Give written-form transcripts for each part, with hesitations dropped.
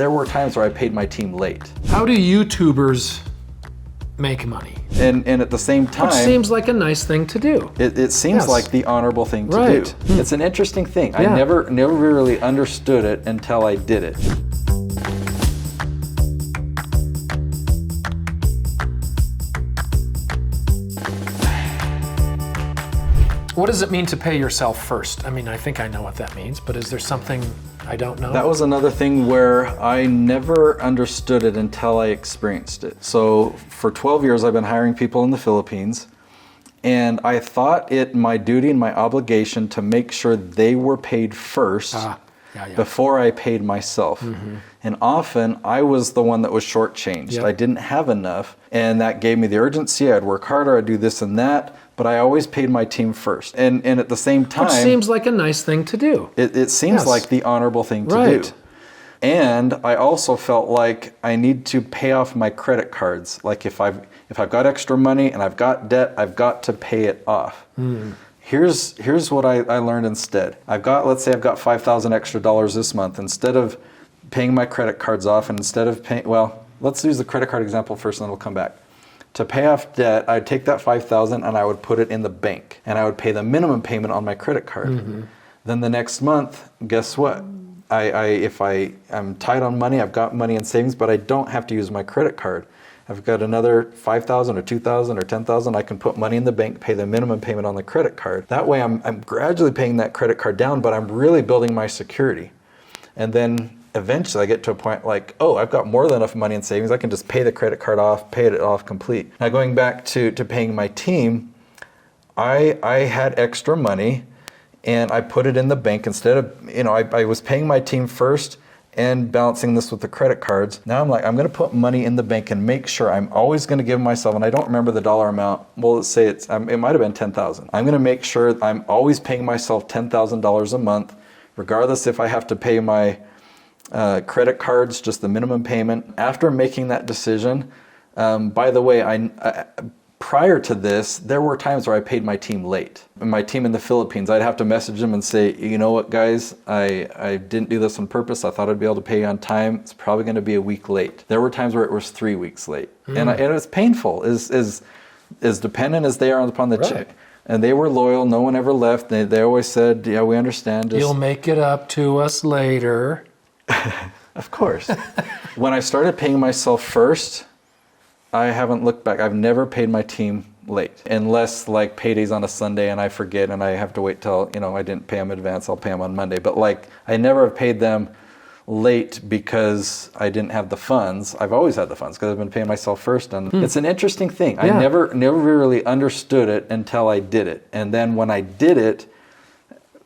there were times where I paid my team late. How do YouTubers make money? And at the same time, which seems like a nice thing to do. It seems like the honorable thing to Right. do. It's an interesting thing. Yeah. I never really understood it until I did it. What does it mean to pay yourself first? I mean, I think I know what that means, but is there something I don't know? That was another thing where I never understood it until I experienced it. So for 12 years, I've been hiring people in the Philippines, and I thought it my duty and my obligation to make sure they were paid first before I paid myself. And often I was the one that was shortchanged. I didn't have enough, and that gave me the urgency. I'd work harder, I'd do this and that, but I always paid my team first. And at the same time, which seems like a nice thing to do. It seems like the honorable thing to do. And I also felt like I need to pay off my credit cards. Like if I've got extra money and I've got debt, I've got to pay it off. Here's what I learned instead. Let's say I've got $5,000 extra this month. Instead of paying my credit cards off, and instead of paying, well, let's use the credit card example first and then we'll come back. To pay off debt, I'd take that $5,000 and I would put it in the bank, and I would pay the minimum payment on my credit card. Then the next month, guess what? If I'm tight on money, I've got money in savings, but I don't have to use my credit card. I've got another $5,000 or $2,000 or $10,000. I can put money in the bank, pay the minimum payment on the credit card. That way, I'm gradually paying that credit card down, but I'm really building my security. And then eventually I get to a point like, oh, I've got more than enough money in savings. I can just pay the credit card off, pay it off complete. Now going back to paying my team, I had extra money and I put it in the bank instead of, I was paying my team first and balancing this with the credit cards. Now I'm like, I'm going to put money in the bank and make sure I'm always going to give myself, and I don't remember the dollar amount. Well, let's say it might have been $10,000. I'm going to make sure I'm always paying myself $10,000 a month, regardless if I have to pay my credit cards, just the minimum payment. After making that decision, by the way, prior to this, there were times where I paid my team late. My team in the Philippines, I'd have to message them and say, you know what, guys, I didn't do this on purpose. I thought I'd be able to pay you on time. It's probably going to be a week late. There were times where it was 3 weeks late, and it was painful. As dependent as they are upon the check. And they were loyal. No one ever left. They always said, yeah, we understand. You'll make it up to us later. Of course. When I started paying myself first, I haven't looked back. I've never paid my team late, unless like payday's on a Sunday and I forget and I have to wait till, I didn't pay them in advance, I'll pay them on Monday. But like, I never have paid them late because I didn't have the funds. I've always had the funds because I've been paying myself first. And it's an interesting thing. I never really understood it until I did it. And then when I did it,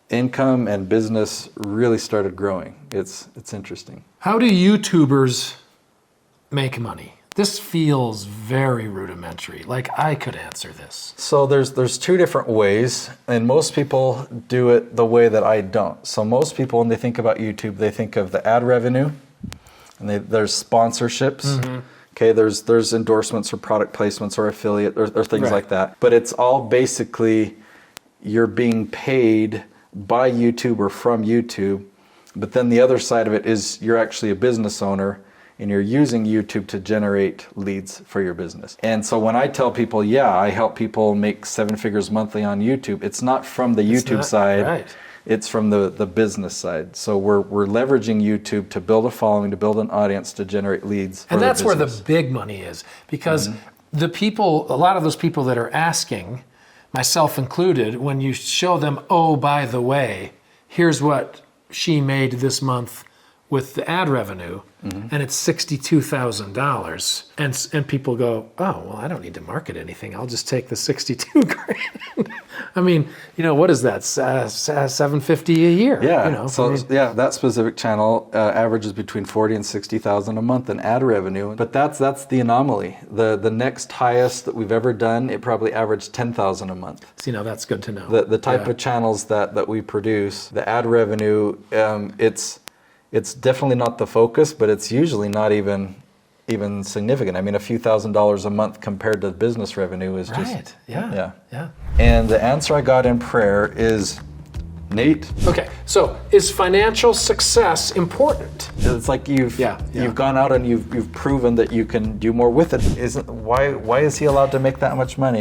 income and business really started growing. It's interesting. How do YouTubers make money? This feels very rudimentary. Like I could answer this. So there's two different ways, and most people do it the way that I don't. So most people, when they think about YouTube, they think of the ad revenue, and there's sponsorships. Okay, there's endorsements or product placements or affiliate or things like that. But it's all basically you're being paid by YouTube or from YouTube. But then the other side of it is you're actually a business owner and you're using YouTube to generate leads for your business. And so when I tell people, I help people make 7 figures monthly on YouTube, it's not from the YouTube side, it's from the business side. So we're leveraging YouTube to build a following, to build an audience, to generate leads. And that's where the big money is, because a lot of those people that are asking, myself included, when you show them, oh, by the way, here's what she made this month with the ad revenue, and it's $62,000, and people go, oh, well, I don't need to market anything. I'll just take the 62 grand. I mean, what is that? $750 a year. Yeah. That specific channel averages between $40,000 and $60,000 a month in ad revenue. But that's the anomaly. The next highest that we've ever done, it probably averaged $10,000 a month. So, that's good to know. The type of channels that we produce, the ad revenue, it's definitely not the focus, but it's usually not even significant. I mean, a few $1,000s a month compared to business revenue is just... Yeah. And the answer I got in prayer is, Neat. Okay, so is financial success important? It's like you've gone out and you've proven that you can do more with it. Why is he allowed to make that much money?